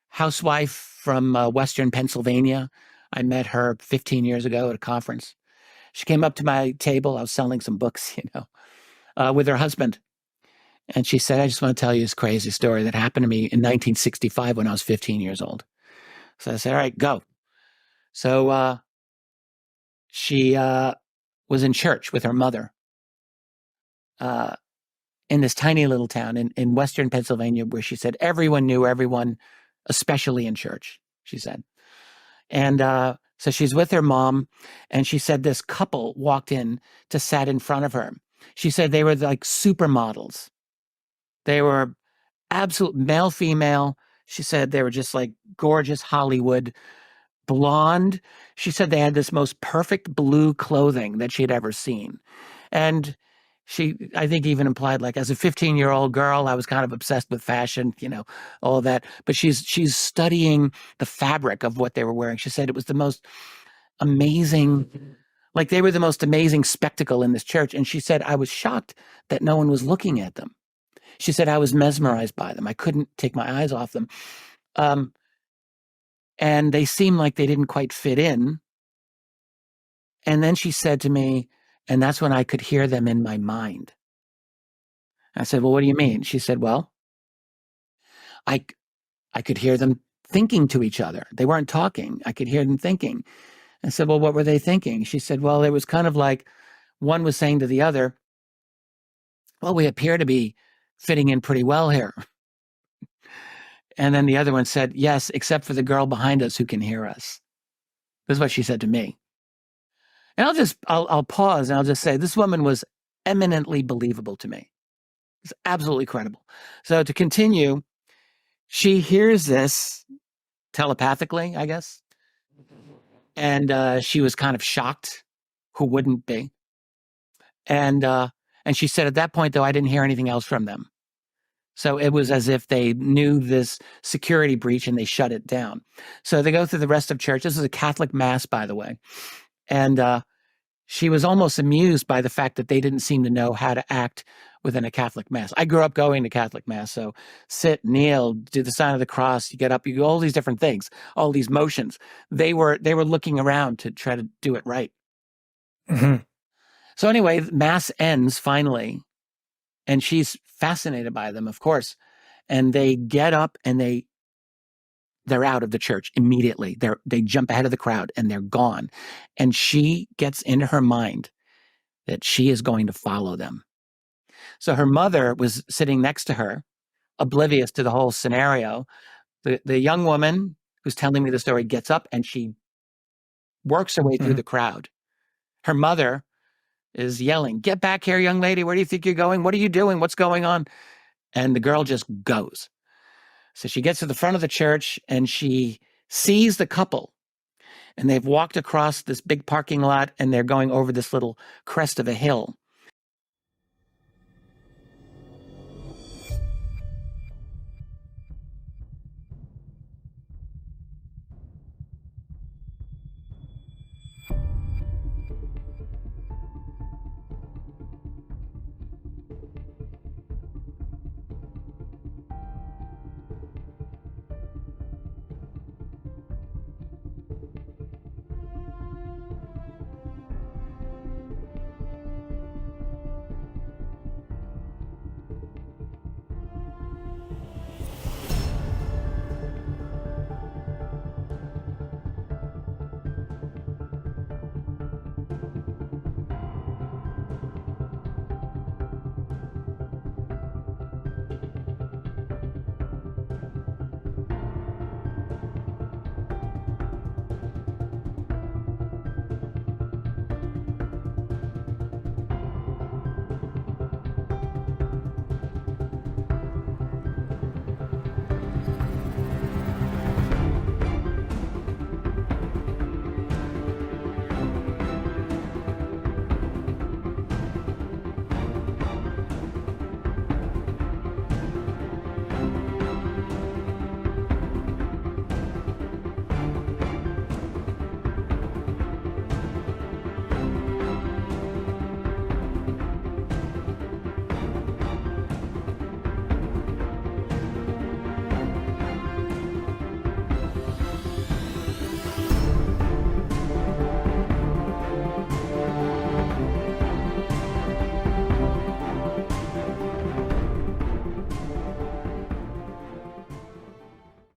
housewife from Western Pennsylvania. I met her 15 years ago at a conference. She came up to my table. I was selling some books, with her husband. And she said, I just want to tell you this crazy story that happened to me in 1965 when I was 15 years old. So I said, all right, go. So she was in church with her mother in this tiny little town in Western Pennsylvania, where she said everyone knew everyone, especially in church, she said. And so she's with her mom, and she said this couple walked in to sat in front of her. She said they were like supermodels. They were absolute male, female. She said they were just like gorgeous Hollywood, blonde. She said they had this most perfect blue clothing that she'd ever seen. And she, I think, even implied, like, as a 15-year-old girl, I was kind of obsessed with fashion, all of that. But she's studying the fabric of what they were wearing. She said it was the most amazing, like they were the most amazing spectacle in this church. And she said, I was shocked that no one was looking at them. She said, I was mesmerized by them. I couldn't take my eyes off them. And they seemed like they didn't quite fit in. And then she said to me, and that's when I could hear them in my mind. I said, well, what do you mean? She said, well, I could hear them thinking to each other. They weren't talking. I could hear them thinking. I said, well, what were they thinking? She said, well, it was kind of like one was saying to the other, well, we appear to be fitting in pretty well here. And then the other one said, yes, except for the girl behind us who can hear us. This is what she said to me. And I'll pause and I'll just say, this woman was eminently believable to me. It's absolutely credible. So to continue, she hears this telepathically, I guess. And she was kind of shocked. Who wouldn't be? And she said, at that point, though, I didn't hear anything else from them. So it was as if they knew this security breach and they shut it down. So they go through the rest of church. This is a Catholic mass, by the way. And she was almost amused by the fact that they didn't seem to know how to act within a Catholic mass. I grew up going to Catholic mass. So sit, kneel, do the sign of the cross, you get up, you do all these different things, all these motions. They were looking around to try to do it right. Mm-hmm. So anyway, mass ends finally. And she's fascinated by them, of course. And they get up and they're out of the church immediately. They jump ahead of the crowd and they're gone. And she gets into her mind that she is going to follow them. So her mother was sitting next to her, oblivious to the whole scenario. The young woman who's telling me the story gets up and she works her way through the crowd. Her mother is yelling, get back here, young lady. Where do you think you're going? What are you doing? What's going on? And the girl just goes. So she gets to the front of the church and she sees the couple. And they've walked across this big parking lot and they're going over this little crest of a hill.